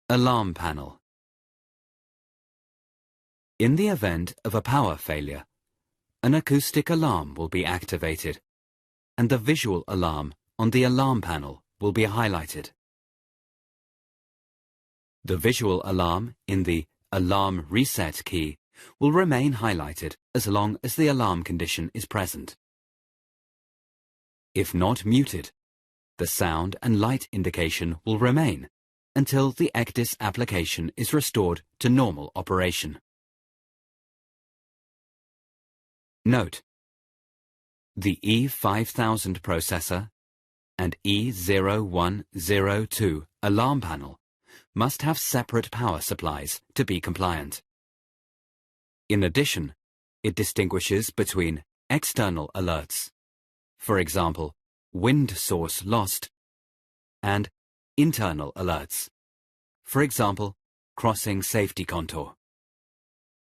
Alarm panel. In the event of a power failure, an acoustic alarm will be activated, and the visual alarm on the alarm panel will be highlighted. The visual alarm in the Alarm Reset key will remain highlighted as long as the alarm condition is present. If not muted, the sound and light indication will remain until the ECDIS application is restored to normal operation. Note: the E5000 processor and E0102 alarm panel must have separate power supplies to be compliant. In addition, it distinguishes between external alerts, for example, wind source lost, and internal alerts, for example, crossing safety contour.